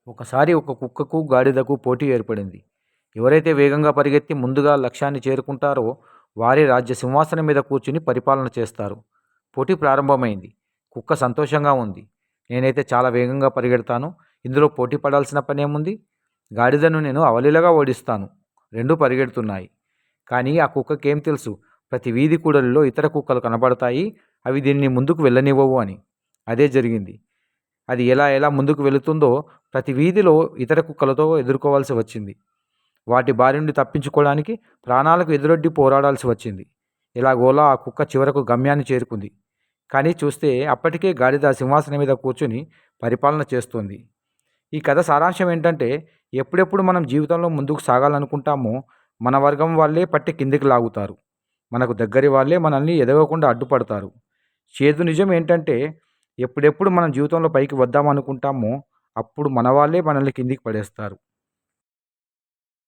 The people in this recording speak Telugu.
ఒకసారి ఒక కుక్కకు గాడిదకు పోటీ ఏర్పడింది. ఎవరైతే వేగంగా పరిగెత్తి ముందుగా లక్ష్యాన్ని చేరుకుంటారో వారే రాజ్య సింహాసనం మీద కూర్చుని పరిపాలన చేస్తారు. పోటీ ప్రారంభమైంది. కుక్క సంతోషంగా ఉంది. నేనైతే చాలా వేగంగా పరిగెడతాను. ఇందులో పోటీ పడాల్సిన పనేముంది? గాడిదను నేను అవలీలగా ఓడిస్తాను. రెండూ పరిగెడుతున్నాయి. కానీ ఆ కుక్కకేం తెలుసు, ప్రతి వీధి కూడలిలో ఇతర కుక్కలు కనబడతాయి. అవి దీన్ని ముందుకు వెళ్ళనివ్వవు అని. అదే జరిగింది. అది ఎలా ఎలా ముందుకు వెళుతుందో ప్రతి వీధిలో ఇతర కుక్కలతో ఎదుర్కోవాల్సి వచ్చింది. వాటి బారి నుండి తప్పించుకోవడానికి ప్రాణాలకు ఎదురొడ్డి పోరాడాల్సి వచ్చింది. ఎలాగోలా ఆ కుక్క చివరకు గమ్యాన్ని చేరుకుంది. కానీ చూస్తే అప్పటికే గాడిద సింహాసనం మీద కూర్చుని పరిపాలన చేస్తోంది. ఈ కథ సారాంశం ఏంటంటే, ఎప్పుడెప్పుడు మనం జీవితంలో ముందుకు సాగాలనుకుంటామో మన వర్గం వాళ్ళే పట్టి కిందికి లాగుతారు. మనకు దగ్గరి వాళ్ళే మనల్ని ఎదగకుండా అడ్డుపడతారు. చేదు నిజం ఏంటంటే, ఎప్పుడెప్పుడు మనం జీవితంలో పైకి వద్దామనుకుంటామో అప్పుడు మన వాళ్ళే మనల్ని కిందికి పడేస్తారు.